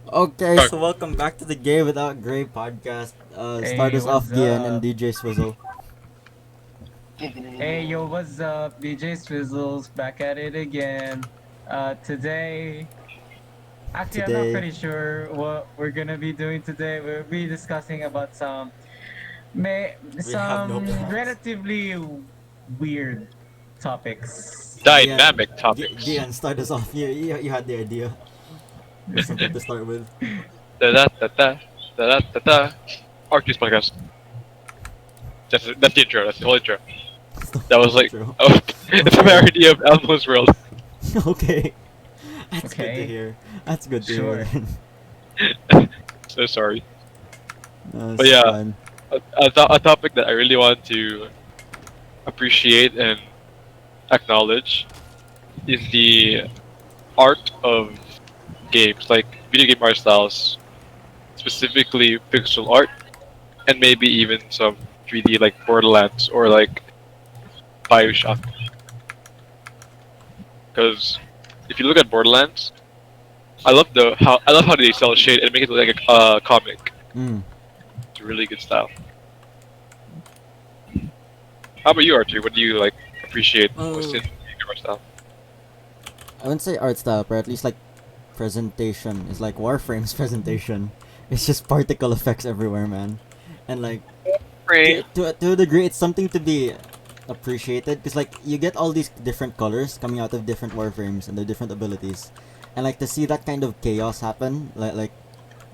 Okay, Or, so welcome back to the Gay Without Gray podcast. Start Hey, us off, what's Gian and up? DJ Swizzle. Hey, yo, what's up? DJ Swizzles back at it again. Today, actually, I'm not Today, pretty sure what we're gonna be doing today. We'll be discussing about we have no some plans. relatively weird topics. Gian, dynamic topics. Gian, start us off. You had the idea. There's something to start with. Da da da da da da da da. Arcus podcast. That's the intro. That's the whole intro. That was like, Intro. oh, it's a Okay. parody of Elmo's World. Okay. That's good to Okay, hear. That's good to hear. sure. So sorry, but That's yeah, fine. a topic that I really want to appreciate and acknowledge is the art of games, like video game art styles, specifically pixel art, and maybe even some 3D like Borderlands or like Bioshock. Because if you look at Borderlands, I love how they sell shade and make it look like a comic. Mm. It's a really good style. How about you, Archie? What do you like appreciate most Well, in your art style? I wouldn't say art style, but at least like presentation is like Warframe's presentation. It's just particle effects everywhere, man. And like Right. to a degree, it's something to be appreciated because like you get all these different colors coming out of different warframes and their different abilities, and like to see that kind of chaos happen, like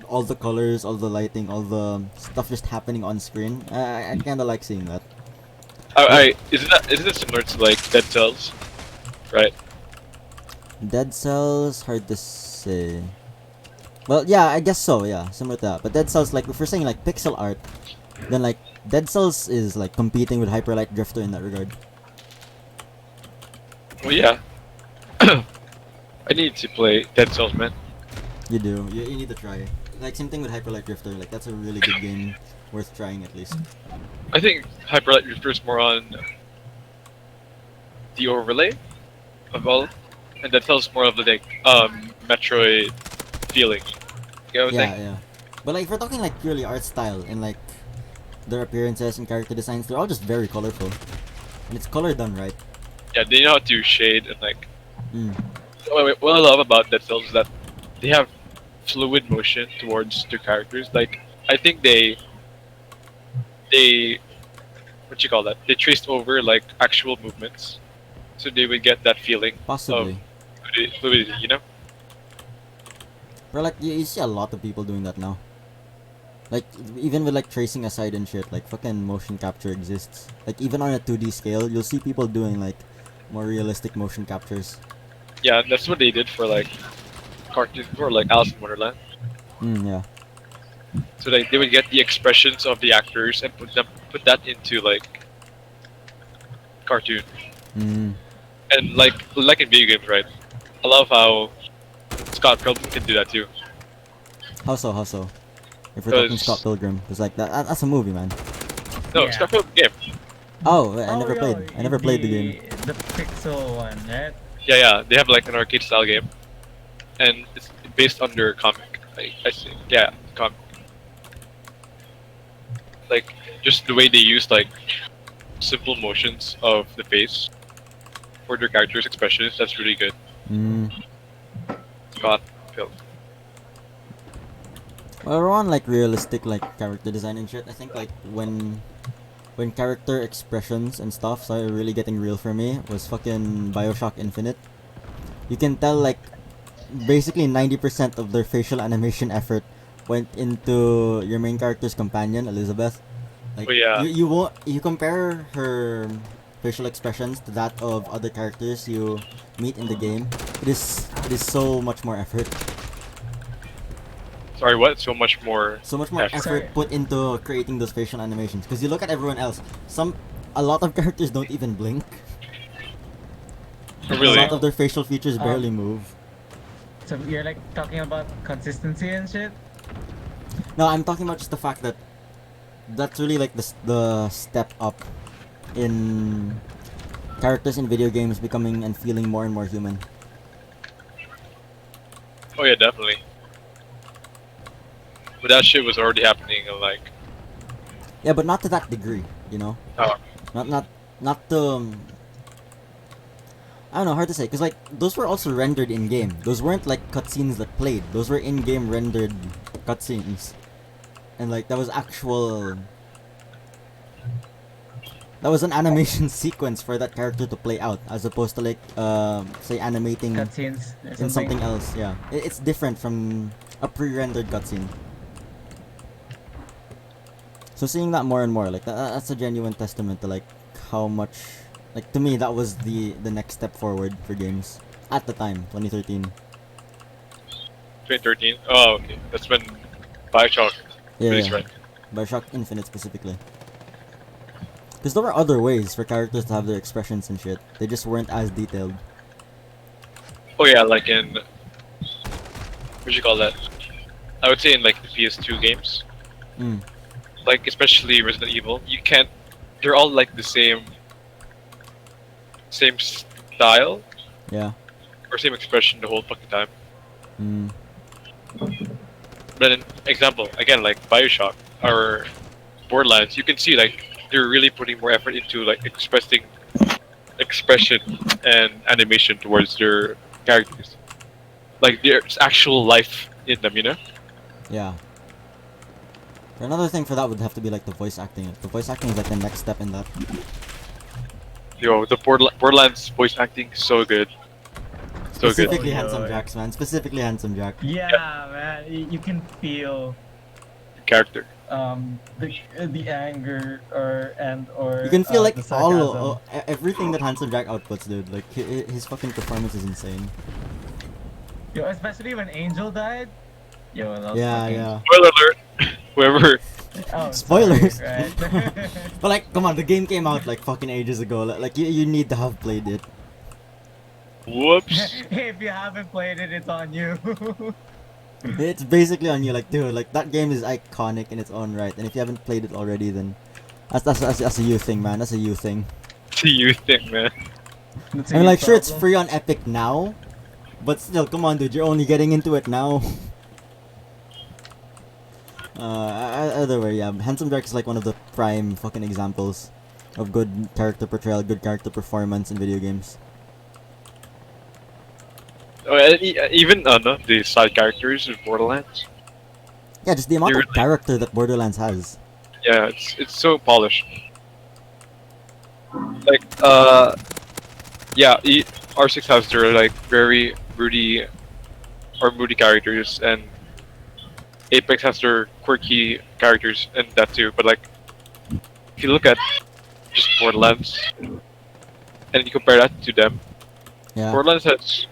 all the colors, all the lighting, all the stuff just happening on screen. I kind of like seeing that. But Isn't it similar to like Dead Cells? Right. Dead Cells, hard to say. Well, yeah, I guess so. Yeah, similar to that. But Dead Cells, like if we're saying like pixel art, then like Dead Cells is like competing with Hyperlight Drifter in that regard. Well, yeah. I need to play Dead Cells, man. You do. You need to try. Like same thing with Hyperlight Drifter. Like that's a really good game, worth trying at least. I think Hyperlight refers more on the overlay of all, and Dead Cells more of the like Metroid feeling. You know what I'm Yeah, saying? yeah. But like if we're talking like purely art style and like their appearances and character designs, they're all just very colorful, and it's color done right. Yeah, they know how to shade and like. Mm. What I love about Dead Cells is that they have fluid motion towards their characters. Like I think they what you call that? They traced over like actual movements, so they would get that feeling of Possibly. fluidity. You know? But like you see a lot of people doing that now. Like even with like tracing aside and shit, like fucking motion capture exists. Like even on a 2D scale, you'll see people doing like more realistic motion captures. Yeah, and that's what they did for like cartoons for like Alice in Wonderland. Yeah. So like they would get the expressions of the actors and put that into like cartoon. Mm. And like in video games, right? I love how Scott Pilgrim can do that too. How so? How so? If we're talking Scott Because Pilgrim, it's like that's a movie, man. no, Yeah. Scott Pilgrim game. Oh, I Oh, never played. yo, I never played the game. the pixel one, right? Yeah, yeah, they have like an arcade style game, and it's based on their comic. I see. Yeah, comic. Like just the way they use like simple motions of the face for their characters' expressions. That's really good. Mm. Scott Pilgrim. Well, we're on like realistic like character design and shit. I think like when character expressions and stuff started really getting real for me was fucking Bioshock Infinite. You can tell like basically 90% of their facial animation effort went into your main character's companion, Elizabeth. Like But yeah, you won't you compare her facial expressions to that of other characters you meet in the game. It is so much more effort. sorry, what? So much more So much more effort. effort Sorry. put into creating those facial animations. Because you look at everyone else, a lot of characters don't even blink. Oh, A really? lot of their facial features barely Um, move. so you're like talking about consistency and shit? No, I'm talking about just the fact that that's really like the step up in characters in video games becoming and feeling more and more human. Oh yeah, definitely. but that shit was already happening in like. Yeah, but not to that degree, you know. Oh, Not the. I don't know, hard to say, cause like those were also rendered in game. Those weren't like cutscenes that played. Those were in-game rendered cutscenes, and like that was actual. That was an animation sequence for that character to play out, as opposed to like say animating Cutscenes or in something else. Yeah, it's different from a pre-rendered cutscene. So seeing that more and more, like that's a genuine testament to like how much, like to me that was the next step forward for games at the time, 2013. 2013. Oh, okay. That's when Bioshock Yeah, released, yeah. right? Bioshock Infinite specifically. Because there were other ways for characters to have their expressions and shit. They just weren't as detailed. Oh yeah, like in what you call that? I would say in like the PS2 games, Mm. like especially Resident Evil, you can't. They're all like the same style Yeah. or same expression the whole fucking time. Mm. But an example again, like Bioshock or Borderlands, you can see like they're really putting more effort into like expressing expression and animation towards their characters. Like there's actual life in them, you know? Yeah. Another thing for that would have to be like the voice acting. The voice acting is like the next step in that. Yo, the Borderlands voice acting so good. So good. Specifically Oh, Handsome yeah. Jacks, man. Specifically Handsome Jack. Yeah, man, you can feel Character. the anger or You can feel like the sarcasm. everything that Handsome Jack outputs, dude. Like his fucking performance is insane. Yo, especially when Angel died. Yo, that was Yeah, fucking- yeah. Spoiler alert. Whoever. Oh, Spoilers. sorry, right? But like, come on, the game came out like fucking ages ago. Like you need to have played it. Whoops. If you haven't played it, it's on you. It's basically on you, like, dude, like that game is iconic in its own right, and if you haven't played it already, then that's a you thing, man. That's a you thing. What do you think, man? That's I mean, a like, sure, it's problem. free on Epic now, but still, come on, dude, you're only getting into it now. Either way, yeah, Handsome Jack is like one of the prime fucking examples of good character portrayal, good character performance in video games. Oh, and even no, the side characters of Borderlands. Yeah, just the amount They of really- character that Borderlands has. Yeah, it's so polished. Like yeah, R6 has their like very moody characters, and Apex has their quirky characters and that too. But like, if you look at just Borderlands and you compare that to them, Yeah. Borderlands has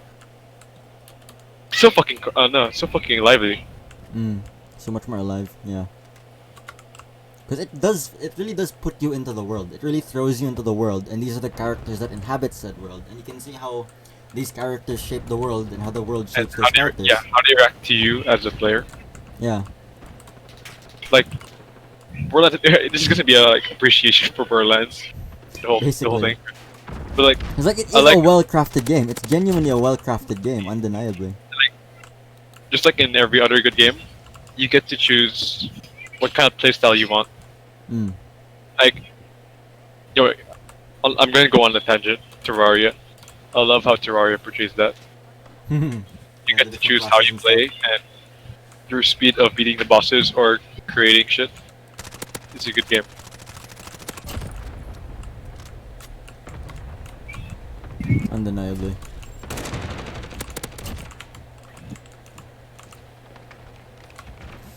so fucking so fucking lively. So much more alive, yeah. Because it really does put you into the world. It really throws you into the world, and these are the characters that inhabit said world. And you can see how these characters shape the world and how the world And shapes how those they, characters. yeah, how they react to you as a player. Yeah. Like Borderlands, this is gonna be a like appreciation for Borderlands, the whole Basically. thing. But like, It's like it is I like- a well-crafted game. It's genuinely a well-crafted game, undeniably. just like in every other good game, you get to choose what kind of playstyle you want. Mm. Like, you know, I'm gonna go on a tangent. Terraria, I love how Terraria portrays that. You get to choose how you play and your speed of beating the bosses or creating shit. It's a good game. Undeniably.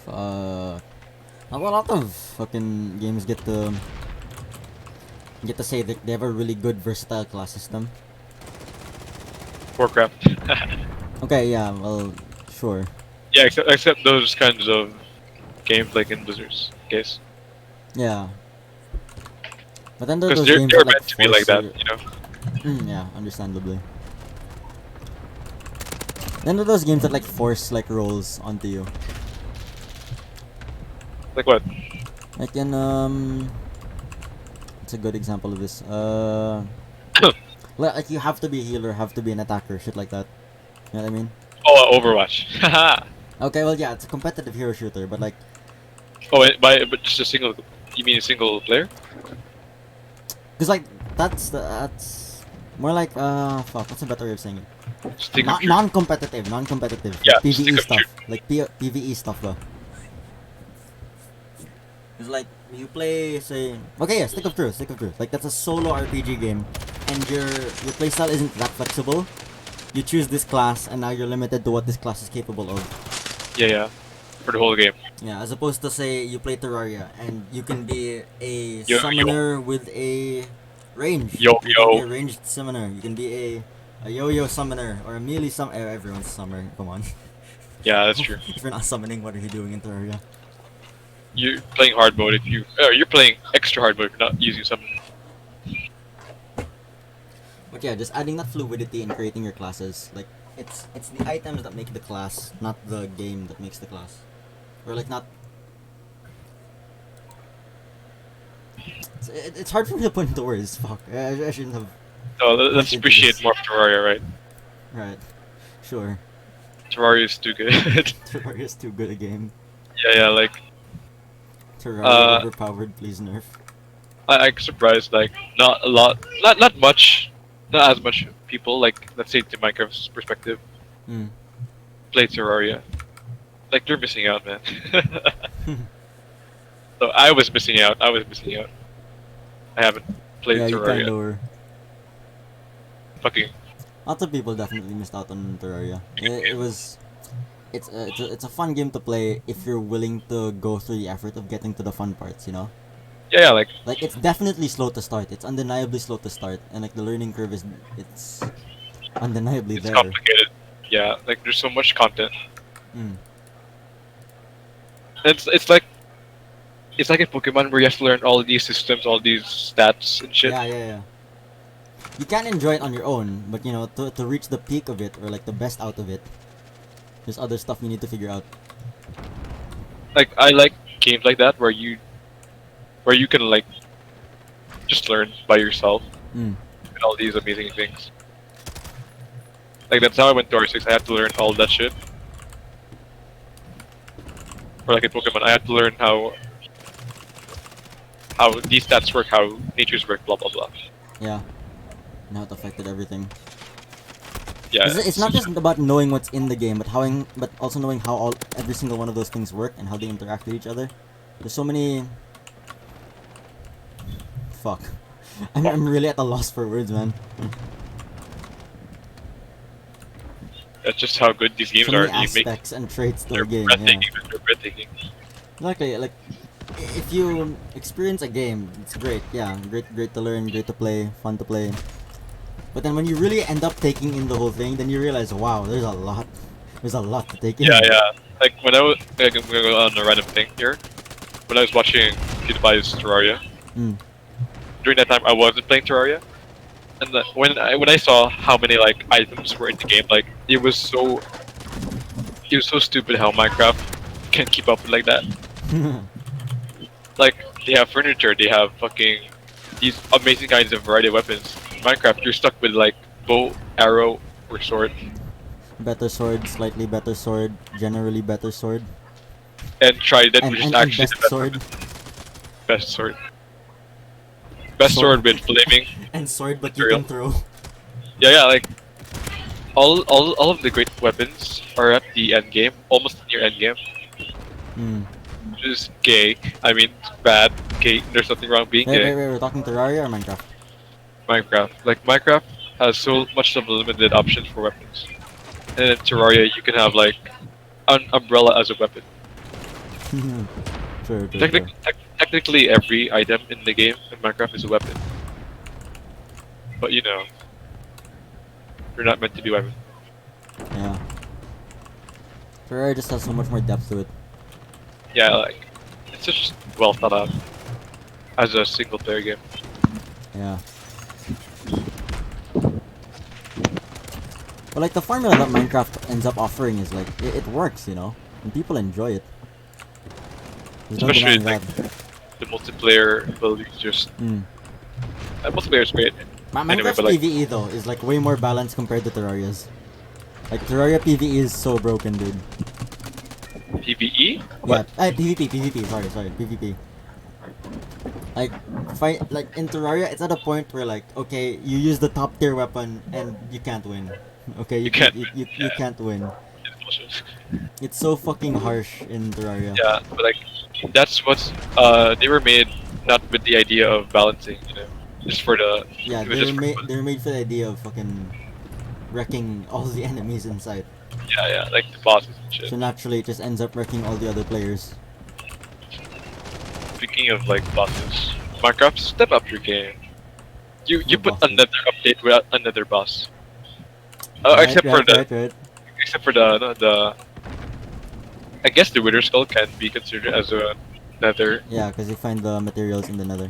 Fuck. A lot of fucking games get to say that they have a really good versatile class system. Warcraft. Okay, yeah, well, sure. Yeah, except those kinds of games like in Blizzard's case. Yeah. But then there are Because those they're, games they're that like meant to be like force that, you- you know? Yeah, understandably. Then there are those games that like force like roles onto you. Like what? Like in it's a good example of this. Like you have to be a healer, have to be an attacker, shit like that. You know what I mean? Oh, Overwatch. Haha. Okay, well yeah, it's a competitive hero shooter, but like, Oh, but just a single. You mean a single player? cause like that's more like fuck. What's a better way of saying it? Stick of Not truth. non-competitive, Yeah, like stick PVE of stuff, truth. like PVE stuff though. It's like you play, say, okay, yeah, Stick of Truth. Like that's a solo RPG game, and your playstyle isn't that flexible. You choose this class, and now you're limited to what this class is capable of. Yeah, yeah. For the whole game. Yeah, as opposed to say you play Terraria, and you can be a Yo, yo, summoner with a range. yo, You can be yo. a ranged summoner. You can be a yo-yo summoner or a melee everyone's a summoner. Come on. Yeah, that's true. If you're not summoning, what are you doing in Terraria? You're playing hard mode if you. You're playing extra hard mode if you're not using something. But yeah, just adding that fluidity in creating your classes. Like it's the items that make the class, not the game that makes the class. Or like not. It's hard for me to put into words. Fuck. I shouldn't have. No, let's into appreciate this. more of Terraria, right? Right. Sure. Terraria is too good. Terraria's too good a game. Yeah, like Terraria overpowered. Please nerf. I'm surprised. Like not a lot, not much, not as much people. Like let's say to Minecraft's perspective, Hmm. play Terraria. Like they're missing out, man. So I was missing out. I haven't played Yeah, you Terraria. kinda were. Fucking Lots of people definitely missed out on Terraria. It was. It's a fun game to play if you're willing to go through the effort of getting to the fun parts, you know? yeah, like Like it's definitely slow to start. It's undeniably slow to start, and like the learning curve is it's undeniably it's there. complicated. Yeah, like there's so much content. Mm. It's like in Pokemon where you have to learn all these systems, all these stats and shit. Yeah. You can enjoy it on your own, but you know, to reach the peak of it or like the best out of it, there's other stuff you need to figure out. Like I like games like that where you can like just learn by yourself Mm. and all these amazing things. Like that's how I went to R6. I had to learn all that shit. Or like in Pokemon, I had to learn how these stats work, how natures work, blah blah blah. Yeah. And how it affected everything. Yeah, It's not just about knowing what's in the game, but also knowing how every single one of those things work and how they interact with each other. There's so many. Fuck. I'm really at a loss for words, man. that's just how good these games So are. many You make aspects and traits to they're a game. breathtaking. Yeah. They're breathtaking. Exactly. Like, if you experience a game, it's great. Yeah, great to learn, great to play, fun to play. But then when you really end up taking in the whole thing, then you realize, wow, there's a lot. There's a lot to take in. Yeah. Like when I was, like, I'm gonna go on a random thing here. When I was watching PewDiePie's Terraria, Mm. during that time I wasn't playing Terraria, and when I saw how many like items were in the game, like it was so stupid how Minecraft can keep up with like that. Like they have furniture, they have fucking these amazing kinds of variety of weapons. Minecraft, you're stuck with like bow, arrow, or sword, Better sword, slightly better sword, generally better sword, and trident, and, which is and, actually best the best sword, best sword. Best sword with flaming. and sword, but you Material. can throw. Yeah, like all of the great weapons are at the end game, almost near end game. Mm. Which is gay. I mean, bad. Gay. There's nothing wrong being Wait, gay. we're talking Terraria or Minecraft? Minecraft. Like Minecraft has so much of a limited options for weapons, and in Terraria you can have like an umbrella as a weapon. True. Technically, every item in the game in Minecraft is a weapon, but you know, they're not meant to be weapons. Yeah. Terraria just has so much more depth to it. Yeah, like it's just well thought out as a single player game. Yeah. But like the formula that Minecraft ends up offering is like it works, you know, and people enjoy it. There's no Especially denying like that. the multiplayer ability is just Mm. multiplayer is great. Anyway, Minecraft's but like PvE though is like way more balanced compared to Terraria's. Like Terraria PvE is so broken, dude. PVE? Yeah, What? PvP. Sorry, PvP. Like, in Terraria, it's at a point where like, okay, you use the top tier weapon and you can't win. Okay, You can't. you Yeah, can't win. it's bullshit. It's so fucking harsh in Terraria. Yeah, but like that's what's they were made not with the idea of balancing, you know, just for the Yeah, it was just for fun. they're made for the idea of fucking wrecking all the enemies inside. Yeah, like the bosses and shit. So naturally, it just ends up wrecking all the other players. Speaking of like bosses, Minecraft, step up your game. You What put bosses? another update without another boss. Right, Except for the right. except for the I guess the Wither Skull can be considered as a nether. Yeah, because you find the materials in the Nether.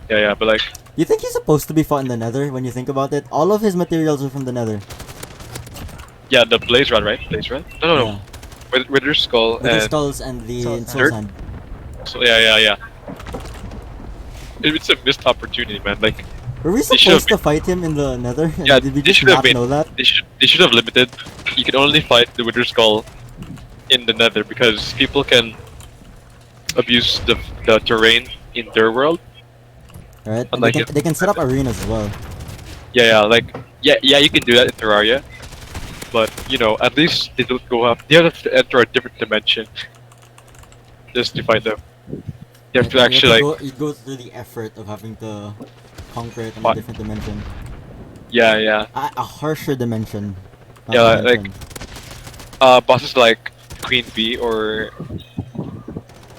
Yeah, but like You think he's supposed to be fought in the Nether when you think about it? All of his materials are from the Nether. yeah, the Blaze Rod, right? Blaze Rod? No. Yeah. Wither Skull With the and skulls and the Soul soul Sand. sand. so yeah. It's a missed opportunity, man. Like Were we They should've supposed to fight him in the Nether? And Yeah, did we they just should have not been. know that? They should have limited. You can only fight the Wither Skull in the Nether because people can abuse the terrain in their world. Right? And Unlike they can set up arenas as well. Yeah, you can do that in Terraria, but you know at least they don't go up. They have to enter a different dimension just to find them. You have to actually like you go through the effort of having to conquer it in a What? different dimension. yeah. A harsher dimension. not Yeah, dimension. Bosses like Queen Bee or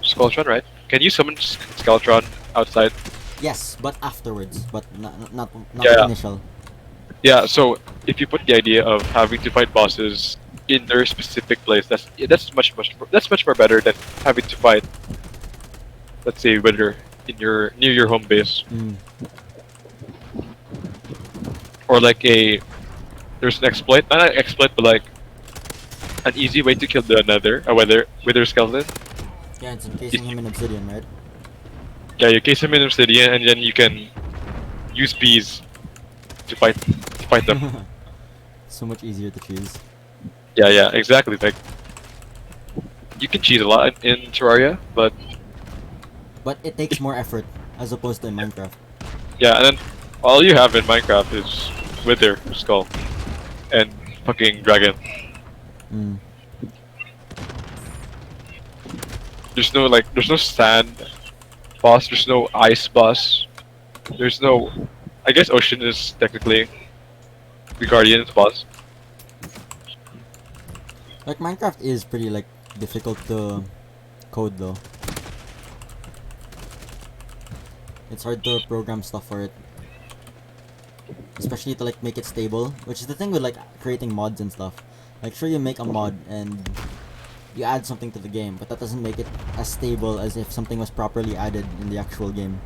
Skeletron, right? Can you summon Skeletron outside? Yes, but afterwards. But not Yeah. initial. Yeah, so if you put the idea of having to fight bosses in their specific place, that's much more better than having to fight, let's say, Wither in your near your home base, Mm. or like there's an exploit, not an exploit, but like an easy way to kill the Wither skeleton. Yeah, it's encasing him in obsidian, right? Yeah, you case him in obsidian, and then you can use bees to fight them. So much easier to choose. Yeah, exactly. Like you can cheese a lot in Terraria, but But it takes more effort as opposed to in Minecraft. yeah, and then all you have in Minecraft is Wither Skull and fucking Dragon. Mm. There's no sand boss. There's no ice boss. There's no. I guess ocean is technically the Guardian's boss. Like Minecraft is pretty like difficult to code though. It's hard to program stuff for it. Especially to like make it stable, which is the thing with like creating mods and stuff. Like sure you make a mod and you add something to the game, but that doesn't make it as stable as if something was properly added in the actual game.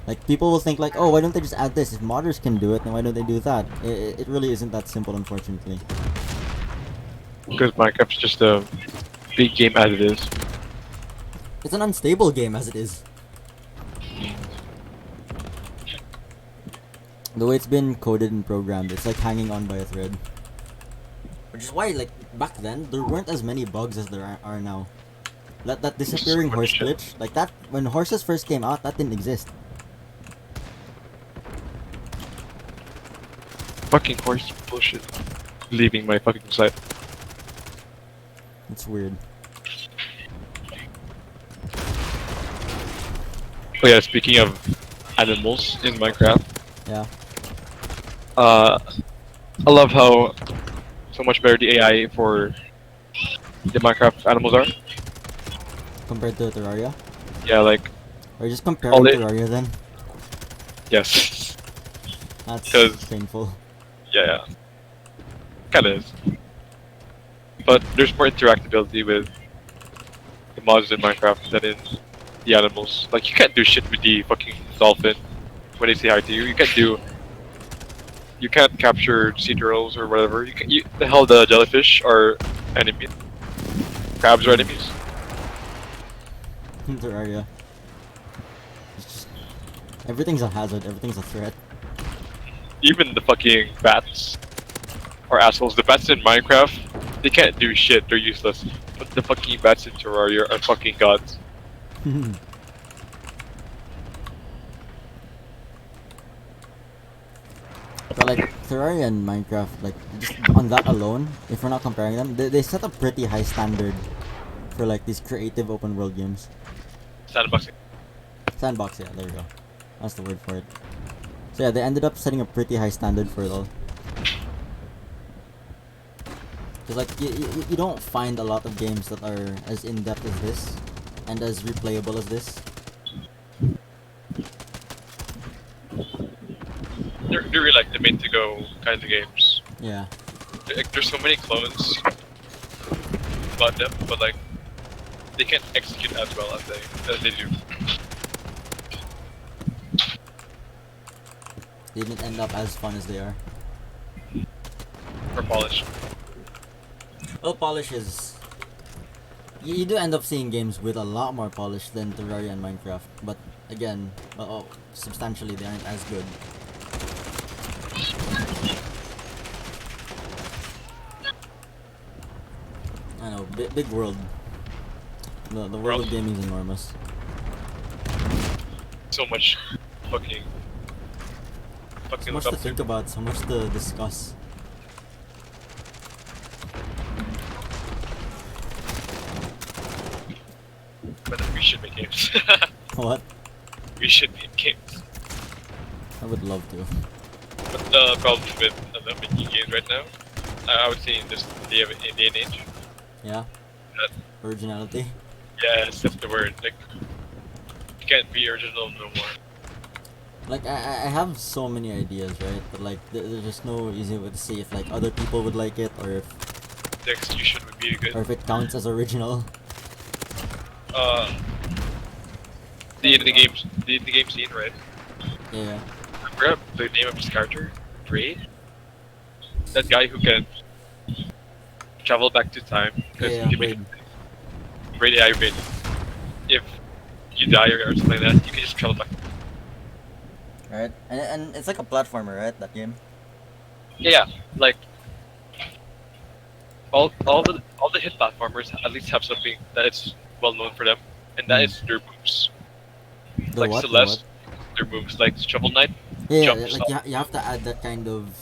Like people will think like, oh, why don't they just add this? If modders can do it, then why don't they do that? It really isn't that simple, unfortunately. Because Minecraft's just a big game as it is. It's an unstable game as it is. The way it's been coded and programmed, it's like hanging on by a thread. Which is why, like, back then, there weren't as many bugs as there are now. That disappearing So much horse shit. glitch, like that, when horses first came out, that didn't exist. Fucking horse bullshit. Leaving my fucking site. It's weird. Oh yeah, speaking of animals in Minecraft, Yeah. I love how so much better the AI for the Minecraft animals are. Compared to Terraria. Yeah, like Or just comparing All it- Terraria then. yes, That's 'Cause- painful. yeah, kind of is. But there's more interactability with the mods in Minecraft than in the animals. Like you can't do shit with the fucking dolphin when they say hi to you. You can't capture sea turtles or whatever. The hell the jellyfish are enemies. Crabs are enemies. In Terraria. It's just, everything's a hazard, everything's a threat. Even the fucking bats are assholes. The bats in Minecraft They can't do shit. They're useless. But the fucking bats in Terraria are fucking gods. But like Terraria and Minecraft, like just on that alone, if we're not comparing them, they set a pretty high standard for like these creative open world games. Sandboxing. Sandbox, yeah, there you go. That's the word for it. So yeah, they ended up setting a pretty high standard for it all. Cause like you don't find a lot of games that are as in depth as this, and as replayable as this. They're really like the made to go kinds of games. Yeah. There's so many clones about them, but like they can't execute as well as they do. They didn't end up as fun as they are. For polish. Well, polish is... You do end up seeing games with a lot more polish than Terraria and Minecraft, but again, substantially they aren't as good. I know, big world. The world of gaming is enormous. So much fucking So much to think about, so much to discuss. But we should make games. What? We should make games. I would love to. But the problem with making games right now, I would say in this day and age. Yeah? Originality? Yes, that's the word. Like, you can't be original no more. Like, I have so many ideas, right? But like, there's just no easy way to see if like other people would like it, or if... The execution would be good. Or if it counts as original. The game scene, right? Yeah. I forgot the name of his character. Braid? That guy who can travel back to time. Because Yeah, he can make Braid, yeah, Braid. If you die or something like that, you can just travel back. Right? And it's like a platformer, right? That game? Yeah, like all the hit platformers at least have something that is well known for them, and that is their moves. The Like what? Celeste, their moves, like Shovel Knight. Yeah, jump like stop. you have to add that kind of...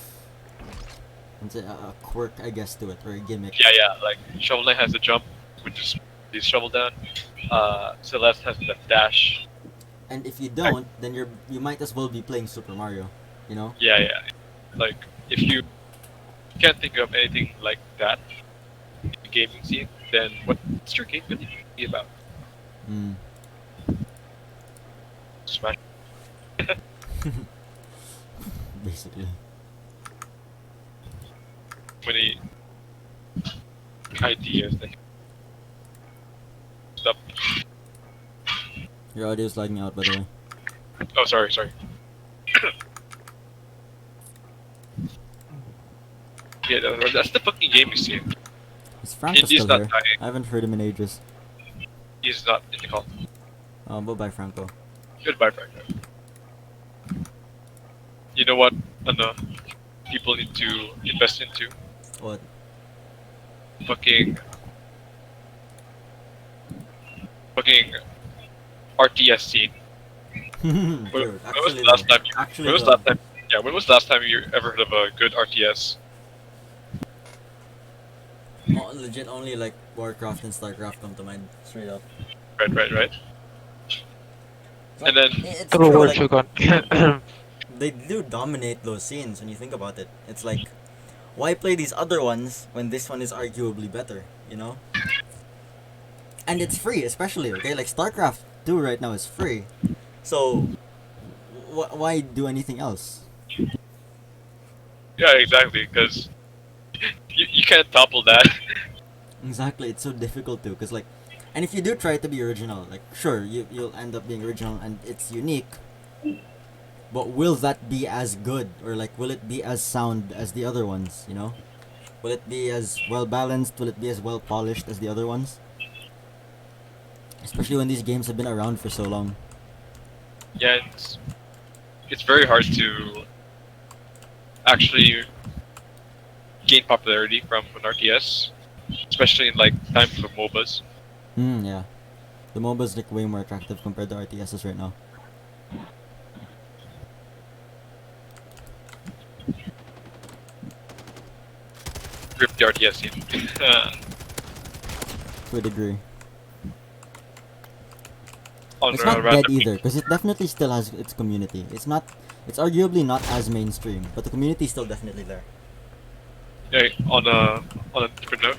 What's it, a quirk, I guess, to it, or a gimmick. Yeah, like Shovel Knight has the jump, which is you shovel down. Celeste has the dash. And if you don't, then you might as well be playing Super Mario, you know? Yeah. Like if you can't think of anything like that in the gaming scene, then what's your game really be about? Mm. Smash. Basically. Many ideas that stuff. Your audio is lagging out, by the way. Oh, sorry. Yeah, that's the fucking gaming scene. Is Franco He's still not here? dying. I haven't heard him in ages. He's not in the call. Bye-bye, Franco. Goodbye, Frank. You know what? People need to invest into What? fucking RTS scene. When Dude, was the last time? When was the last time? Yeah, when was the last time you ever heard of a good RTS? Legit, only like Warcraft and Starcraft come to mind, straight up. Right. Like, And then it's True true, word, like, Shogun. they do dominate those scenes when you think about it. It's like, why play these other ones when this one is arguably better, you know? And it's free, especially, okay? Like, StarCraft 2 right now is free. So, why do anything else? yeah, exactly, because you can't topple that. Exactly, it's so difficult to, because like, and if you do try to be original, like, sure, you'll end up being original and it's unique, but will that be as good, or like, will it be as sound as the other ones, you know? Will it be as well balanced? Will it be as well polished as the other ones? Especially when these games have been around for so long. Yeah, it's very hard to actually gain popularity from an RTS especially in like times of MOBAs. Yeah. The MOBA's like way more attractive compared to RTSs right now. Rip the RTS scene. To a degree. On It's a not dead random either, because it definitely still has its community. It's arguably not as mainstream, but the community is still definitely there. yeah, on a different note.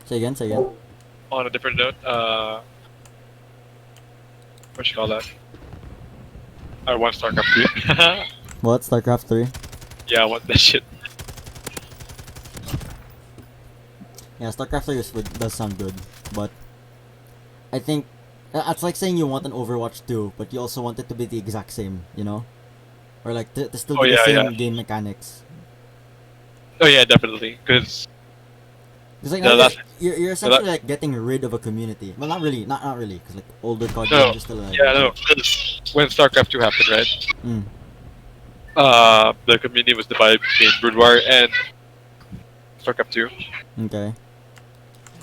Say again, say again. On a different note, what you call that? I want StarCraft 3. What? StarCraft 3? Yeah, I want that shit. Yeah, StarCraft 3 does sound good, but I think it's like saying you want an Overwatch 2, but you also want it to be the exact same, you know? Or like to still Oh, be the yeah, same yeah. game mechanics. Oh yeah, definitely. Because It's like The now last- you're essentially like getting rid of a community. Well, not really, not really, because like older COD no, games are still alive. yeah, no. 'Cause when StarCraft 2 happened, right? Mm. The community was divided between Brood War and StarCraft 2, Okay.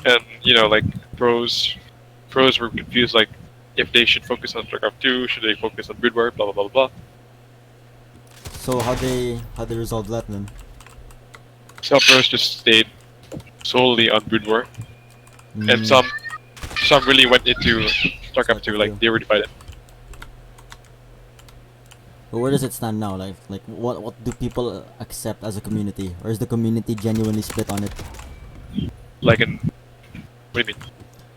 and like pros were confused, like if they should focus on StarCraft 2, should they focus on Brood War, blah blah blah blah. So how they resolve that then? Some pros just stayed solely on Brood War, and Mm. some really went into StarCraft 2, like they were divided. But where does it stand now? Like what do people accept as a community, or is the community genuinely split on it? Like in what do you mean?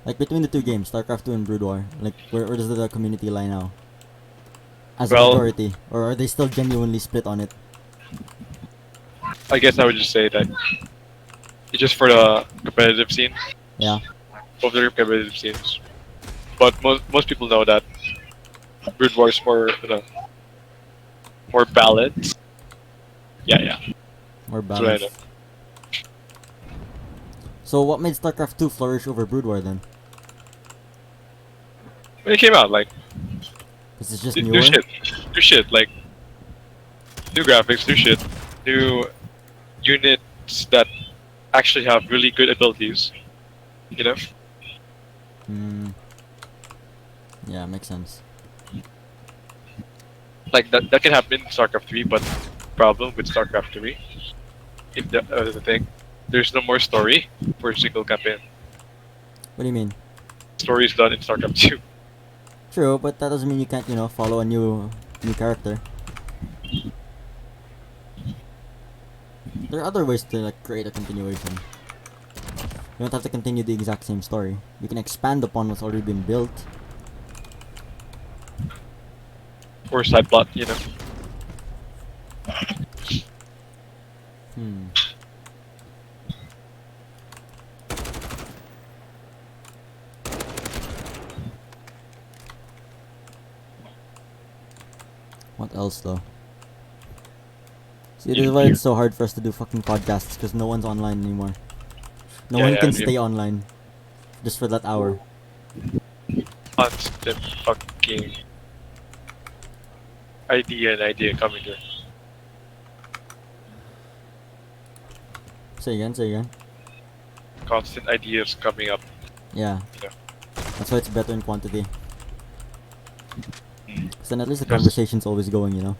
Like between the two games, StarCraft 2 and Brood War, like where does the community lie now? As a Well- majority, or are they still genuinely split on it? I guess I would just say that it's just for the competitive scene. Yeah. Both are competitive scenes, but most people know that Brood War is more more balanced. Yeah. Or That's what I balance. know. So what made StarCraft 2 flourish over Brood War then? When it came out, like Is it just new newer? shit, like new graphics, new shit, new units that actually have really good abilities. You know, Hmm. Yeah, makes sense. like that can happen in StarCraft 3, but problem with StarCraft 3, if the thing, there's no more story for a single campaign. What do you mean? Story is done in StarCraft 2. True, but that doesn't mean you can't, follow a new character. There are other ways to like create a continuation. You don't have to continue the exact same story. You can expand upon what's already been built. Or side plot, you know. Hmm. What else though? See, this is why it's so hard for us to do fucking podcasts, because no one's online anymore. No one can stay online just for that hour. Constant fucking idea coming here. Say again. Constant ideas coming up. Yeah. Yeah. That's why it's better in quantity. Cause then at least the There's- conversation's always going, Yeah,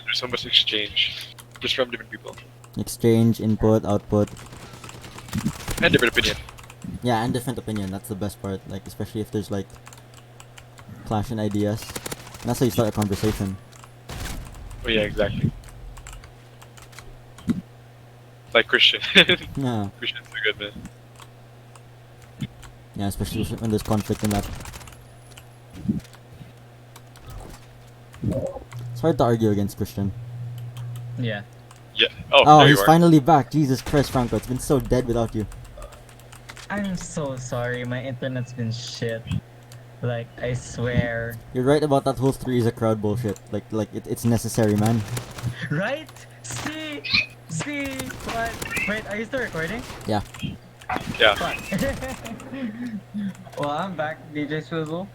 there's so much exchange just from different people Exchange, input, output. and different opinion. Yeah, and different opinion. That's the best part. Like, especially if there's like clash in ideas. And that's how you start a conversation. Oh yeah, exactly. Like Christian. Yeah. Christian's a good man. Yeah, especially when there's conflict in that. It's hard to argue against Christian. Yeah. Yeah. Oh, Oh, there he's you are. finally back. Jesus Christ, Franco. It's been so dead without you. I'm so sorry. My internet's been shit. Like, I swear. You're right about that whole 3 is a crowd bullshit. Like it's necessary, man. Right? See? What? Wait, are you still recording? Yeah. Yeah. Fuck. Well, I'm back, DJ Swizzle.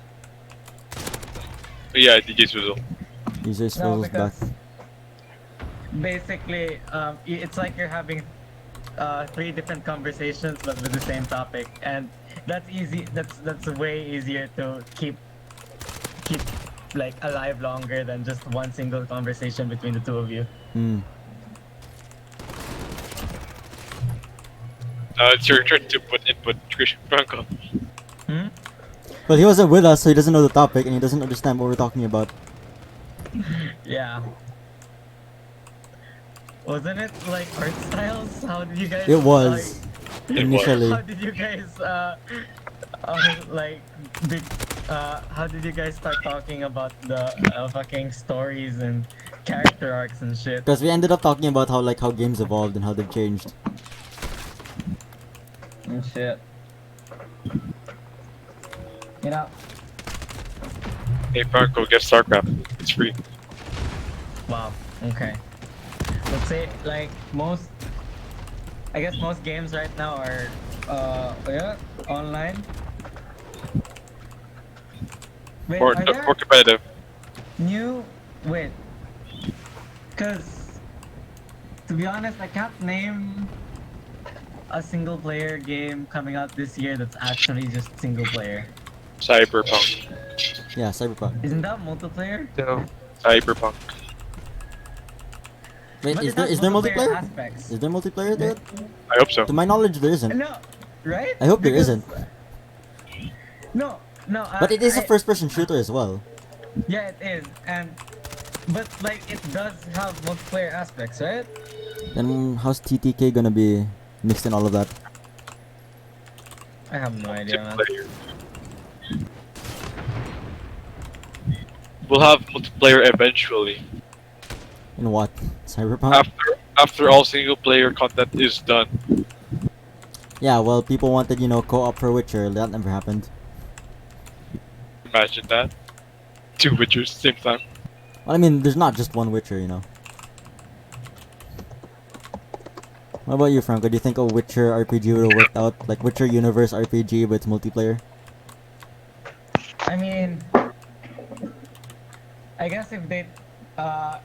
Yeah, DJ Swizzle. User No, Swizzle's back. because basically, it's like you're having three different conversations but with the same topic, and that's easy. That's way easier to keep like alive longer than just one single conversation between the two of you. Hmm. It's your turn to put input, Christian Franco. Hmm? Well, he wasn't with us, so he doesn't know the topic and he doesn't understand what we're talking about. Yeah. Wasn't it like art styles? How did you guys? It was It initially. How did you guys like big? How did you guys start talking about the fucking stories and character arcs and shit? Because we ended up talking about how games evolved and how they've changed. And shit. You know. Hey Franco, get StarCraft. It's free. Wow. Okay. Let's say like most. I guess most games right now are yeah, online. Wait, More, are there more competitive. new? Wait, because to be honest, I can't name a single player game coming out this year that's actually just single player. Cyberpunk. Yeah, Cyberpunk. Isn't that multiplayer? No. Cyberpunk. Wait, But is it there has is there multiplayer? aspects. Is there multiplayer there? I hope so. To my knowledge, there isn't. No, right? I hope there Because- isn't. No, no. But it is a I- first-person shooter as well. Yeah, it is, but like it does have multiplayer aspects, right? Then how's TTK gonna be mixed in all of that? I have no idea, man. Multiplayer. We'll have multiplayer eventually. In what? Cyberpunk? After all single player content is done. Yeah, well, people wanted, co-op for Witcher. That never happened. Imagine that. Two Witchers same time. Well, I mean, there's not just one Witcher. What about you, Franco? Do you think a Witcher RPG would have worked out? Like Witcher Universe RPG, but it's multiplayer? I mean, I guess if they,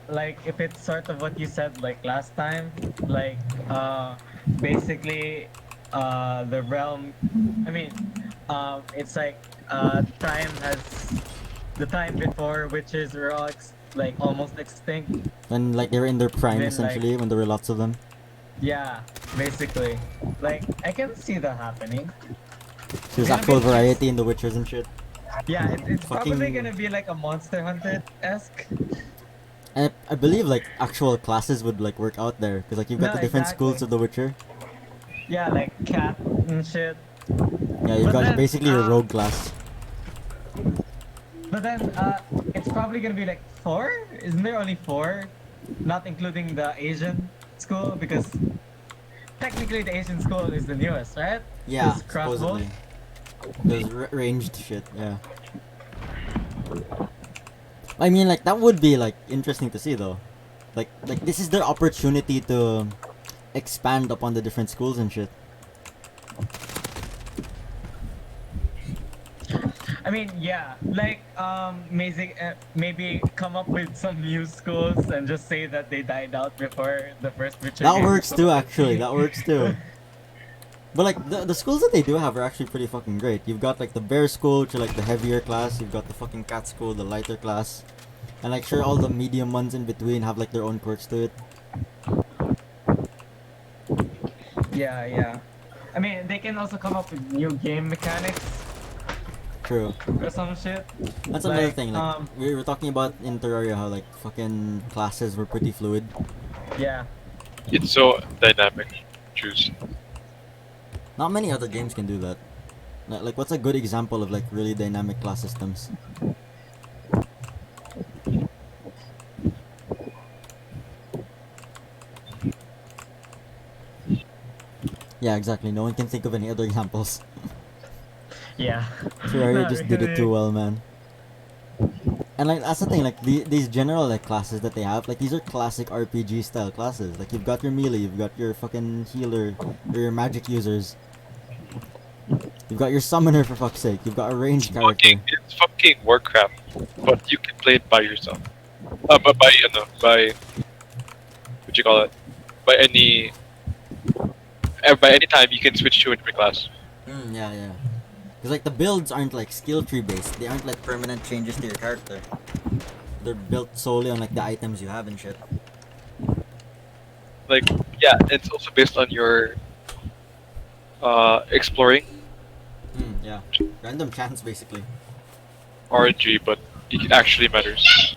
like, if it's sort of what you said, like, last time, like, basically, the realm, I mean, it's like, the time before witches were all, like, almost extinct. And like they were in their prime, Then, essentially, when there were lots of them. Yeah, basically. Like, I can see that happening. There's Gonna actual be- variety in the Witchers and shit. Yeah, it's probably Fucking- gonna be like a Monster Hunter-esque. And I believe like actual classes would like work out there, because like you've got No, the different schools exactly. of the Witcher. Yeah, like cat and shit. Yeah, you've But got then, basically your rogue class. But then, it's probably gonna be like 4? Isn't there only 4? Not including the Asian school, because technically the Asian school is the newest, right? Yeah, It's crossbow. supposedly. There's ranged shit, yeah. I mean, like that would be like interesting to see though. Like this is their opportunity to expand upon the different schools and shit. I mean, yeah, like maybe come up with some new schools and just say that they died out before the first Witcher That game. works too, actually. That works too. But like the schools that they do have are actually pretty fucking great. You've got like the bear school, which are like the heavier class. You've got the fucking cat school, the lighter class, and like sure all the medium ones in between have like their own quirks to it. Yeah, yeah. I mean, they can also come up with new game mechanics True. or some shit. That's another Like, thing. Like we were talking about in Terraria how like fucking classes were pretty fluid. Yeah. It's so dynamic. Choose. Not many other games can do that. Like what's a good example of like really dynamic class systems? Yeah, exactly. No one can think of any other examples. Yeah. Terraria Not just did it too really. well, man. And like that's the thing, like these general like classes that they have, like these are classic RPG style classes. Like you've got your melee, you've got your fucking healer, or your magic users. You've got your summoner for fuck's sake. You've got a ranged character. It's fucking Warcraft, but you can play it by yourself. But by what you call it? By any by any time you can switch to a different class. Yeah, yeah. Because like the builds aren't like skill tree based. They aren't like permanent changes to your character. They're built solely on like the items you have and shit. Like, yeah, it's also based on your exploring Yeah. Random chance basically. RNG, but it actually matters.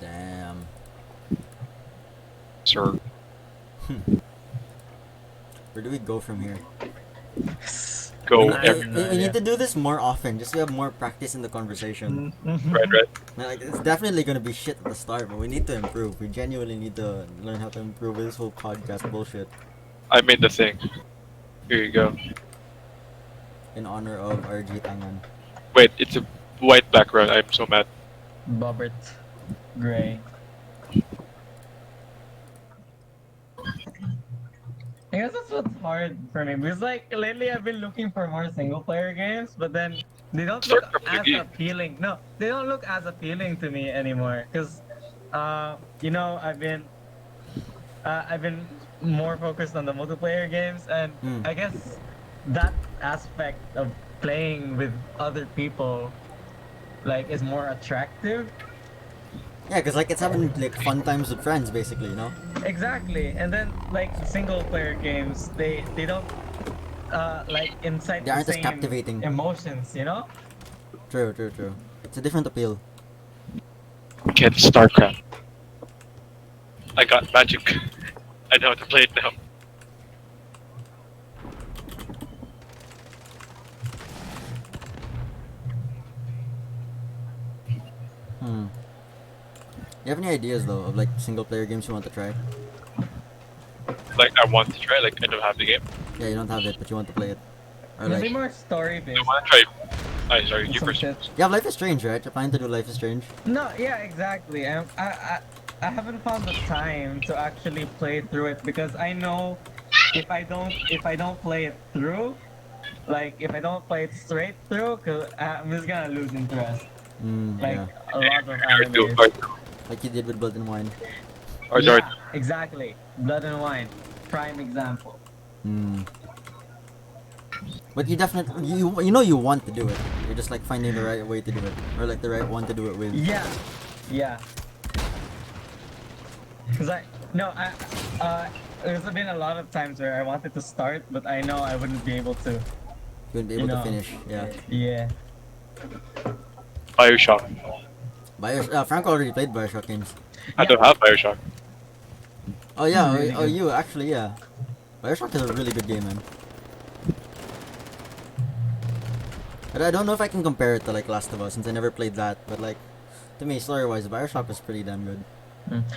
Damn. Sir. Where do we go from here? Go I- every We need to do this more often, just so we have more practice in the conversation. right. Like, it's definitely gonna be shit at the start, but we need to improve. We genuinely need to learn how to improve with this whole podcast bullshit. I made the thing. Here you go. In honor of RG Tangan. Wait, it's a white background. I'm so mad. Bobbert Gray. I guess that's what's hard for me because like lately I've been looking for more single player games, but then they don't Start look from the as game. appealing. No, they don't look as appealing to me anymore because, you know, I've been more focused on the multiplayer games, and I guess that aspect of playing with other people like is more attractive. Yeah, cause like it's having like fun times with friends, basically, you know. Exactly, and then like single player games, they don't like incite They the aren't as same captivating. emotions, you know? True. It's a different appeal. Get StarCraft. I got magic. I know how to play it now. You have any ideas though of like single player games you want to try? Like, I want to try. Like, I don't have the game. Yeah, you don't have it, but you want to play it. Or Maybe like, more story I based. want to try. Sorry, you Some first. shit. you have Life is Strange, right? You're planning to do Life is Strange. No, yeah, exactly. I haven't found the time to actually play through it because I know if I don't play it through, like if I don't play it straight through, cause I'm just gonna lose interest. Like Yeah. a lot of Or do, animes. Like you did with Blood and Wine. or Yeah, exactly. Blood and Wine, prime example. But you definitely you know you want to do it. You're just like finding the right way to do it, or like the right one to do it with. Yeah, yeah. Cause there's been a lot of times where I wanted to start, but I know I wouldn't be able to. You wouldn't be You able know. to finish. Yeah. Yeah. Bioshock. Franco already played Bioshock games. I don't have Bioshock. Oh yeah. Really Oh good. you actually yeah. Bioshock is a really good game, man. But I don't know if I can compare it to like Last of Us since I never played that. But like, to me, story-wise, Bioshock was pretty damn good.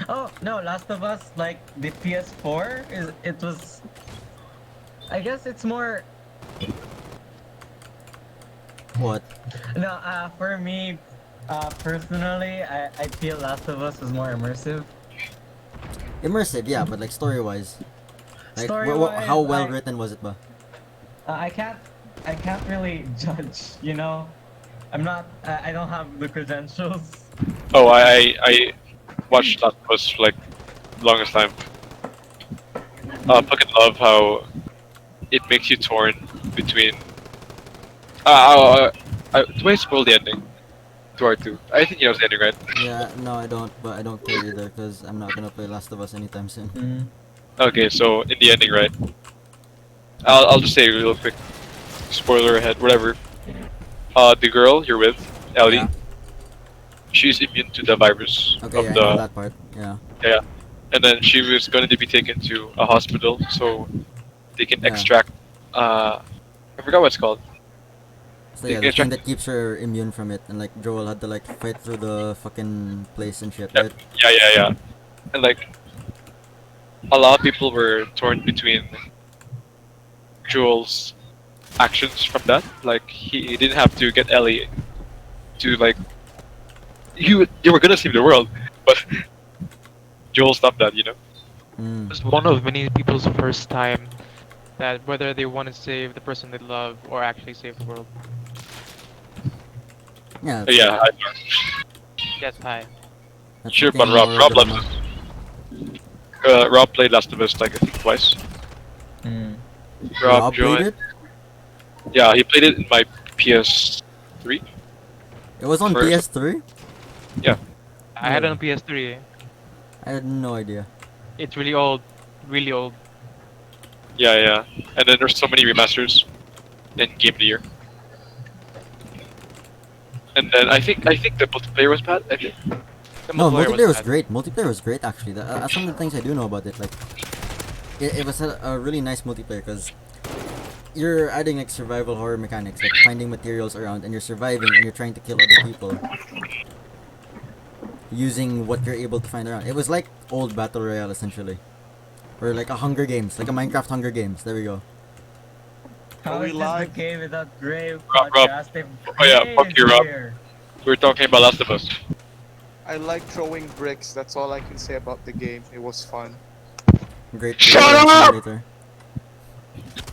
Oh no, Last of Us, like the PS4 it was. I guess it's more. What? No, for me, personally, I feel Last of Us is more immersive. Immersive, yeah, but like story-wise. Like, Story-wise, how well written was it, ba? I can't really judge. You know, I'm not. I don't have the credentials. Oh, I watched Last of Us for like the longest time. Fucking love how it makes you torn between. Do I spoil the ending to R2? I think you know the ending, right? Yeah, no, I don't, but I don't care either because I'm not gonna play Last of Us anytime soon. Okay, so in the ending, right? I'll just say real quick. Spoiler ahead, whatever. The girl you're with, Ellie, Yeah. she's immune to the virus Okay, of yeah, I the know that part. Yeah. yeah, and then she was going to be taken to a hospital so they can Yeah. extract. I forgot what it's called. So They yeah, can the thing extract. that keeps her immune from it, and like Joel had to like fight through the fucking place and shit, Yeah, right? yeah. And like a lot of people were torn between Joel's actions from that. Like he didn't have to get Ellie to like you were gonna save the world, but Joel stopped that. You know. Mm. It's one of many people's first time that whether they want to save the person they love or actually save the world. Yeah. Yeah. Yes, hi. That's Sure, fucking but Rob loves melodrama. it. Rob played Last of Us like I think twice. Mm. Rob played joined. it? Yeah, he played it in my PS3. It was on First. PS3? I had it on Really? PS3. I had no idea. It's really old, really old. Yeah. And then there's so many remasters in Game of the Year. And then I think the multiplayer was bad. I think. The No, multiplayer was bad. great. Multiplayer was great actually. That's some of the things I do know about it. Like, it was a really nice multiplayer because you're adding like survival horror mechanics, like finding materials around and you're surviving and you're trying to kill other people using what you're able to find around. It was like old battle royale essentially, or like a Hunger Games, like a Minecraft Hunger Games. There we go. How Are we is this live? the game without Grave Rob. podcasting? Oh yeah, fuck you, Rob. Here. We were talking about Last of Us. I like throwing bricks. That's all I can say about the game. It was fun. Great. Shut Farming up! Simulator.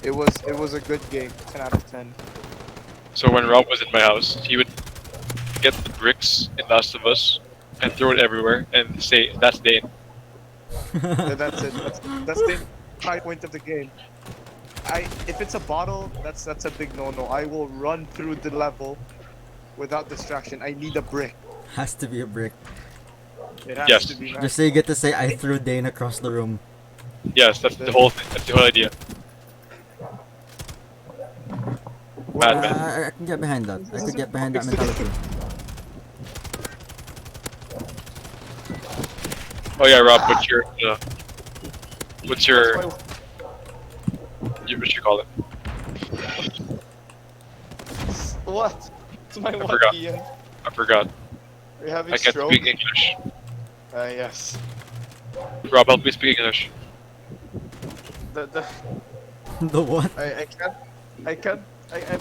It was a good game. 10 out of 10. So when Rob was in my house, he would get the bricks in Last of Us and throw it everywhere and say, "That's Dane." That's it. That's the high point of the game. If it's a bottle, that's a big no-no. I will run through the level without distraction. I need a brick. Has to be a brick. It has Yes. to be. Just so you get to say, I threw Dane across the room. Yes, that's the whole thing. That's the whole idea. Bad man. I can get behind that. I could get behind that mentality. Oh yeah, Rob. What's your That's why- what you call it? What? It's my I what, forgot. Ian? I forgot. Are you having I can't stroke? speak English. Yes. Rob, help me speak English. The The what? I'm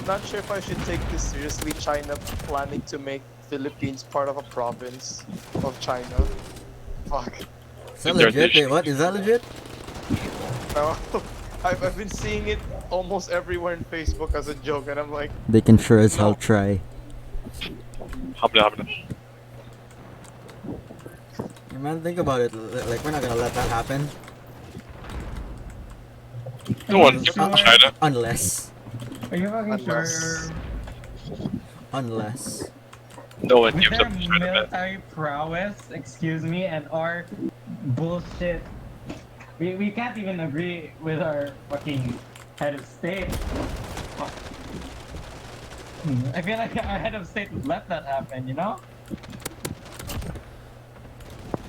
not sure if I should take this seriously. China planning to make Philippines part of a province of China. Fuck. Is that legit? Wait, what? Is that legit? No. I've been seeing it almost everywhere in Facebook as a joke, and I'm like, They can sure as hell try. Hamna. Hey, man, think about it. Like, we're not gonna let that happen. No one Sure. from China. Unless. Are you fucking Unless- sure? Unless. No one With gives their up China, man. military prowess, excuse me, and our bullshit. We can't even agree with our fucking head of state. Fuck. I feel like our head of state would let that happen, you know?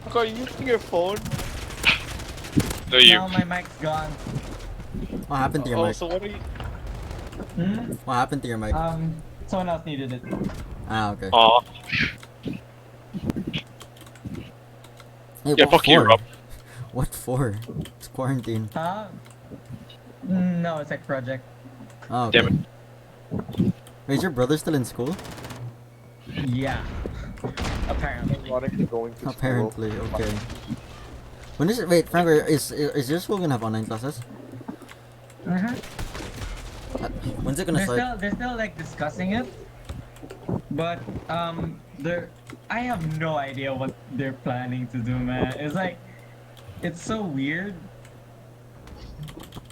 "Look, are you using your phone?" No, you. Now my mic's gone. What happened to your Oh, mic? so what are you? Hmm? What happened to your mic? Someone else needed it. Ah, okay. Aw. Hey, Yeah, what fuck you, for? Rob. What for? It's quarantine. Huh? No, it's like project. Oh, okay. Damn it. Wait, is your brother still in school? Yeah. Apparently. Wanting to go into school. Apparently, okay. When is it? Wait, Frank, is your school gonna have online classes? Uh-huh. When's it gonna start? They're still like discussing it, but they're I have no idea what they're planning to do, man. It's like it's so weird.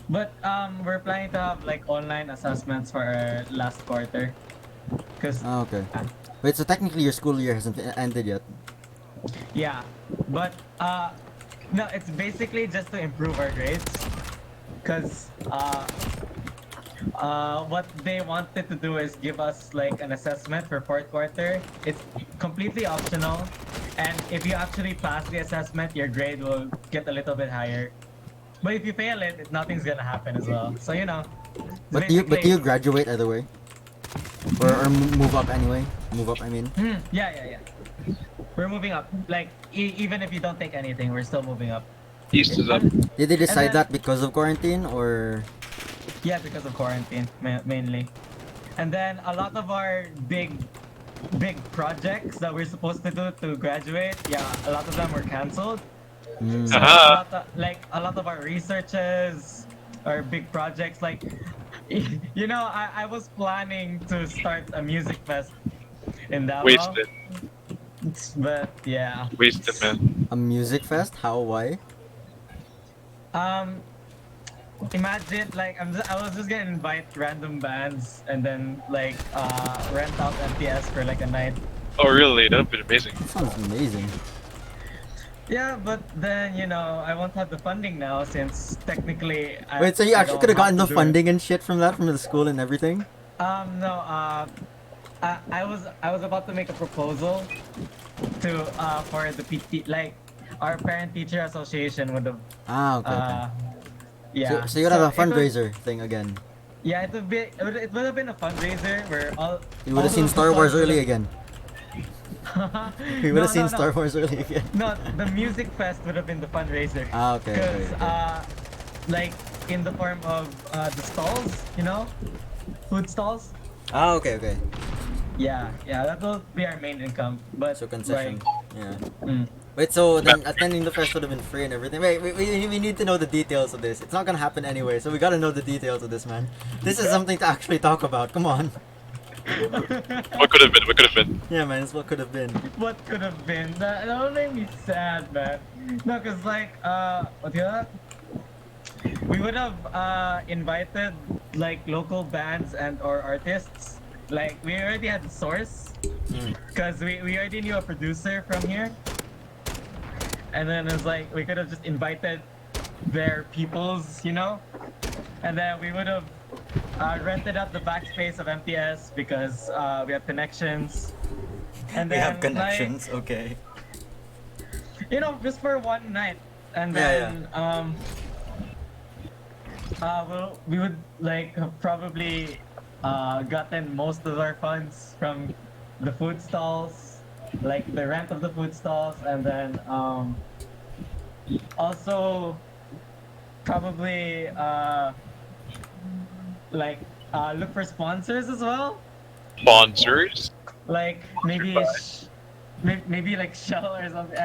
But we're planning to have like online assessments for our last quarter, cause Oh, okay. Wait, so technically your school year hasn't ended yet. yeah, but no, it's basically just to improve our grades, cause what they wanted to do is give us like an assessment for fourth quarter. It's completely optional, and if you actually pass the assessment, your grade will get a little bit higher. But if you fail it, nothing's gonna happen as well. So you know. it's But do you basically- graduate either way? Or move up anyway? Move up, I mean. Yeah. We're moving up. Like even if you don't take anything, we're still moving up. East is up. Did they decide then- that because of quarantine or? Yeah, because of quarantine mainly. And then a lot of our big projects that we're supposed to do to graduate, yeah, a lot of them were cancelled. Mm. So Uh-huh. a lot of our researches, our big projects, like you know, I was planning to start a music fest in Davao. Wasted. But yeah. Wasted, man. A music fest? How? Why? Um, imagine like I was just gonna invite random bands and then like rent out MTS for like a night. Oh, really? That'd be amazing. That sounds amazing. Yeah, but then I won't have the funding now since technically. Wait, so you I actually don't could have gotten the have to do it. funding and shit from that, from the school and everything? No. I was about to make a proposal to for the PT, like our parent teacher association would have Ah, okay. Okay. yeah. So you would have a it would- fundraiser thing again. Yeah, it would have been a fundraiser where all You would have all seen of the Star Wars funds early would've- again. You would have seen Star Wars early again. No, the music fest would have been the fundraiser. Ah, okay. Because Okay. like in the form of the stalls, food stalls. Ah, okay. Okay. Yeah, that will be our main income. But So concession. like, Yeah. mm. Wait, so then attending the fest would have been free and everything. Wait, we need to know the details of this. It's not gonna happen anyway, so we gotta know the details of this, man. This is something to actually talk about. Come on. What could have been? What could have been? Yeah, man, it's what could have been. What could have been? That would make me sad, man. No, cause like what yun? We would have invited like local bands and or artists. Like we already had the source, Mm. cause we already knew a producer from here. And then it's like we could have just invited their peoples, and then we would have rented out the backspace of MTS because we have connections. And We then, have connections. Okay. just for one night, and Yeah, then we would like have probably gotten most of our funds from the food stalls, like the rent of the food stalls, and then also probably like look for sponsors as well, Sponsors? like maybe Goodbye. maybe like Shell or something.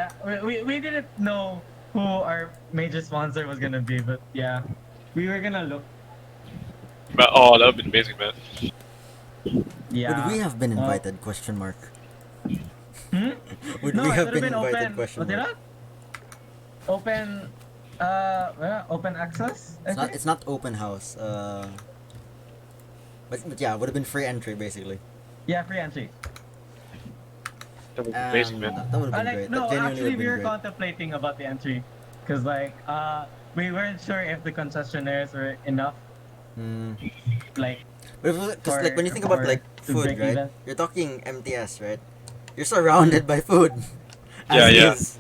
We didn't know who our major sponsor was gonna be, but yeah, we were gonna look. Oh, that would be amazing, man. Yeah. Would we have been Uh, invited? Question mark. Hmm? Would No, we it have would been been invited? open. Question What did mark. that? Open. Open access. I It's not. think? It's not open house. But yeah, would have been free entry basically. Yeah, free entry. That would be amazing, man. That would have been Like, great. no, That genuinely actually, would have we been were great. contemplating about the entry, cause like we weren't sure if the concessionaires were enough. Mm. Like, But because For- like when you think about for- like to food, break right? even. You're talking MTS, right? You're surrounded by food. Yeah, As yeah. is.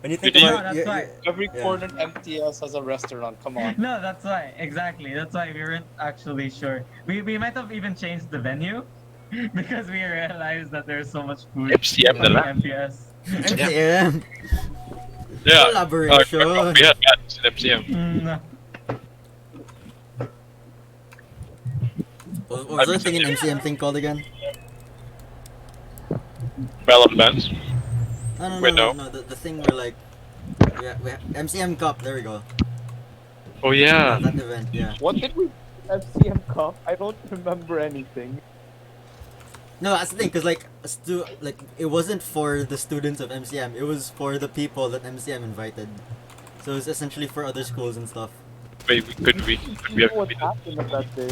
When you think No, about that's why. Every Yeah. corner MTS has a restaurant. Come on. No, that's why. Exactly. That's why we weren't actually sure. We might have even changed the venue because we realized that there's so much food. MCM na on lang. MTS. MTM. Yeah. Collaboration. We had bands in MCM. What was the thing in MCM thing called again? Battle of the Bands. No, Wait, no. the thing where like, yeah, MCM Cup. There we go. Oh yeah. That event, yeah. What did we FCM Cup? I don't remember anything. No, that's the thing, cause like, it wasn't for the students of MCM. It was for the people that MCM invited. So it's essentially for other schools and stuff. Wait, could we have What happened on that day?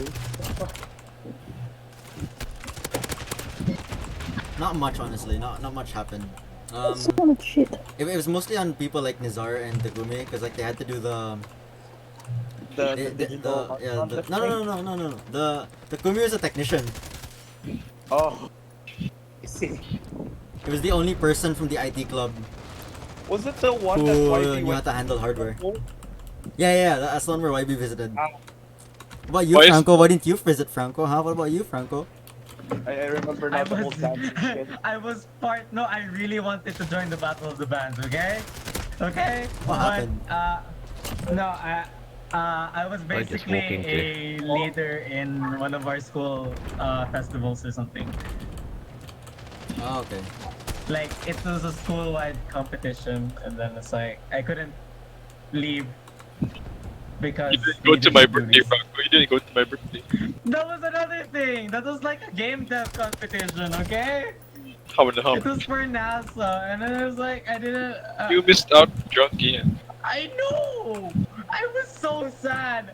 Not much, honestly. Not much happened. Shit. It was mostly on people like Nizar and Takumi, cause like they had to do the no. The Takumi was a technician. Oh, I see. He was the only person from the IT club Was it the one who that YB knew how went to handle hardware. for? Yeah, that's the one where YB visited. Ah. What about you, Why is- Franco? Why didn't you visit Franco? Huh? What about you, Franco? I remember I now the whole was, dancing shit. I was part. No, I really wanted to join the Battle of the Bands. Okay. What happened? No, I was Or just basically walking a leader in one of our school festivals or something. Oh, okay. Like it was a school-wide competition, and then it's like I couldn't leave because You didn't go to my leadership birthday, duties. Franco. You didn't go to my birthday. That was another thing. That was like a game dev competition. Okay. How in the hell? It was for NASA, and then it was like I didn't. You missed out, drunk Ian. I know. I was so sad.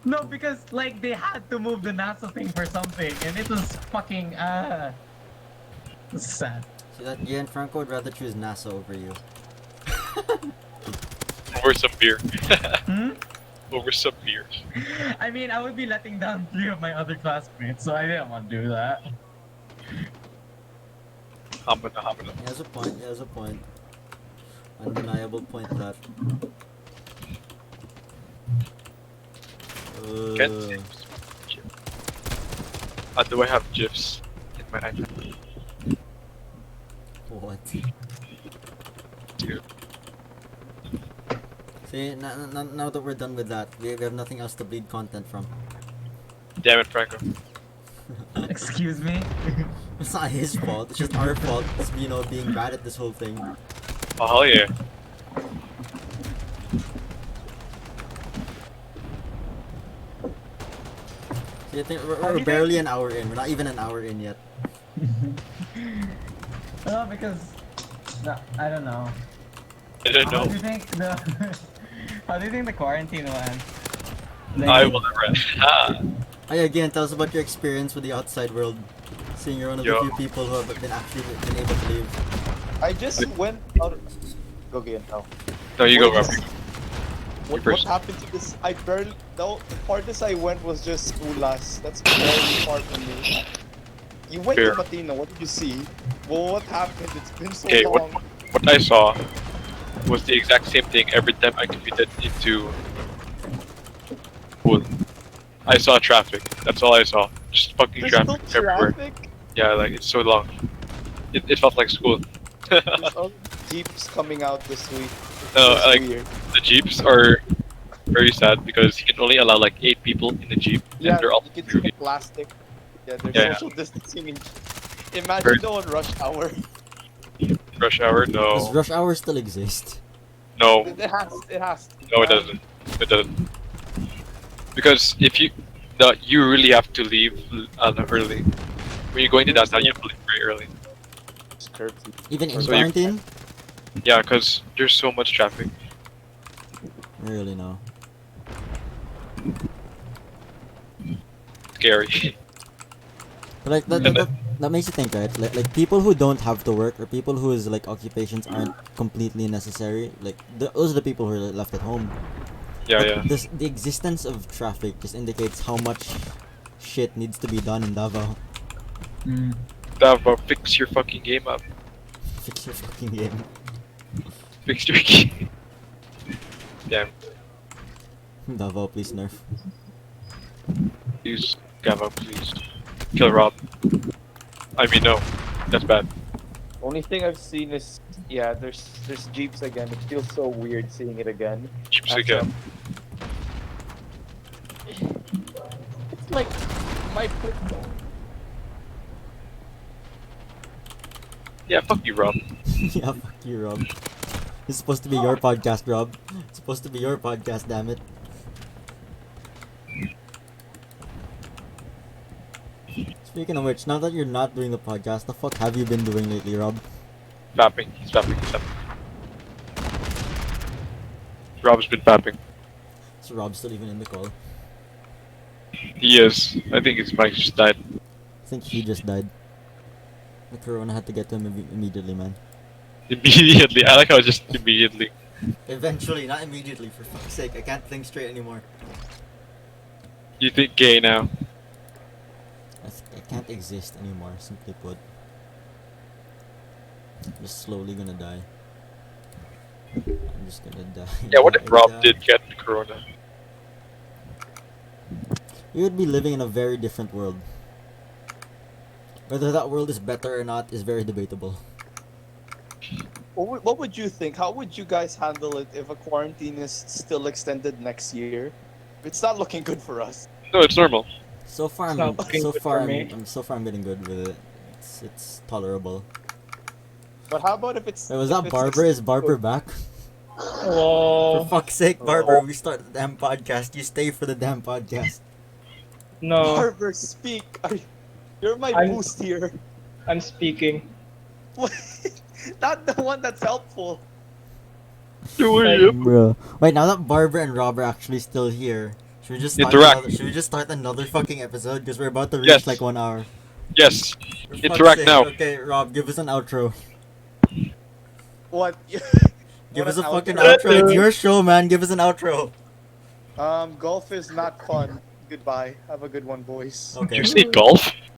No, because like they had to move the NASA thing for something, and it was fucking it was sad. See that Gianfranco would rather choose NASA over you. Over some beer. Hmm? Over some beer. I mean, I would be letting down 3 of my other classmates, so I didn't want to do that. Hamana. He has a point, he has a point. Undeniable point that. Can't do I have GIFs in my iPad? What? Dude. See, now that we're done with that, we have nothing else to bleed content from. Damn it, Franco. Excuse me. It's not his fault, it's just our fault, it's, you know, being bad at this whole thing. Oh, hell yeah. See, I think we're barely an hour in, we're not even an hour in yet. Well, because no, I don't know. I don't How do know. you think the how do you think the quarantine went? I will never. Ah. Oh yeah, again, tell us about your experience with the outside world. Seeing you're one of the Yo. few people who have been actually been able to leave. I just went out. Go again now. No, you go, What Robert. is- What first. happened to this? I barely. The farthest I went was just Ulas. That's very far from me. You went Fair. to Matino. What did you see? Well, what happened? It's been so Okay, long. what I saw was the exact same thing every time I commuted into pool. I saw traffic. That's all I saw. Just fucking There's still traffic everywhere. traffic. Yeah, like it's so long. It felt like school. There's other jeeps coming out this week. No, It's like weird. the jeeps are very sad because you can only allow like 8 people in the jeep, Yeah, and they're all you can see the really plastic. Yeah, they're Yeah, yeah. social distancing. Imagine Very- though on rush hour. rush hour. Does No, rush hour still exist? no, It has. It has. to. no, it doesn't. It doesn't. Because if you, no, you really have to leave early. When you're going to downtown, you have to leave very early. It's curfew. Even in So you- quarantine? Yeah, because there's so much traffic. Really no. Scary. But like that makes you think, right? Like people who don't have to work or people whose like occupations aren't completely necessary, like those are the people who are left at home. Yeah, But yeah. the existence of traffic just indicates how much shit needs to be done in Davao. Davo, fix your fucking game up. Fix your fucking game. Fix your game. Damn. Davao, please nerf. Please, Gavo, please. Kill Rob. I mean, no. That's bad. Only thing I've seen is there's jeeps again. It feels so weird seeing it again. Jeeps That's, again. It's like my Yeah, fuck you, Rob. Yeah, fuck you, Rob. It's supposed to be your podcast, Rob. It's supposed to be your podcast, damn it. Speaking of which, now that you're not doing the podcast, the fuck have you been doing lately, Rob? Fapping. He's fapping. He's fapping. Rob's been fapping. Is Rob still even in the call? He is. I think his mic just died. I think he just died. The corona had to get to him immediately, man. Immediately. I like how just immediately. Eventually, not immediately, for fuck's sake. I can't think straight anymore. You think gay now? I can't exist anymore, simply put. I'm just slowly gonna die. I'm just gonna die. Yeah, what if die, Rob die. did get corona? We would be living in a very different world. Whether that world is better or not is very debatable. What would you think? How would you guys handle it if a quarantine is still extended next year? It's not looking good for us. No, it's normal. So far, It's not looking good for me. I'm getting good with it. It's tolerable. But how about if it's? Wait, was if that it's Barber? Is Barber back? Hello. For fuck's sake, Barber, we start the damn podcast. You stay for the damn podcast. No, Barber, speak. You're my I'm- boost here. I'm speaking. Not the one that's helpful. Who are Like, you? Bro. Wait, now that Barbara and Rob are actually still here, should we just start Interact. another fucking episode? Because we're about to reach Yes. like 1 hour. Yes. For fuck's Interact sake. now. Okay, Rob, give us an outro. What? Give What us a an fucking outro. outro. It's your show, man. Give us an outro. Golf is not fun. Goodbye. Have a good one, boys. Okay. Did you say golf?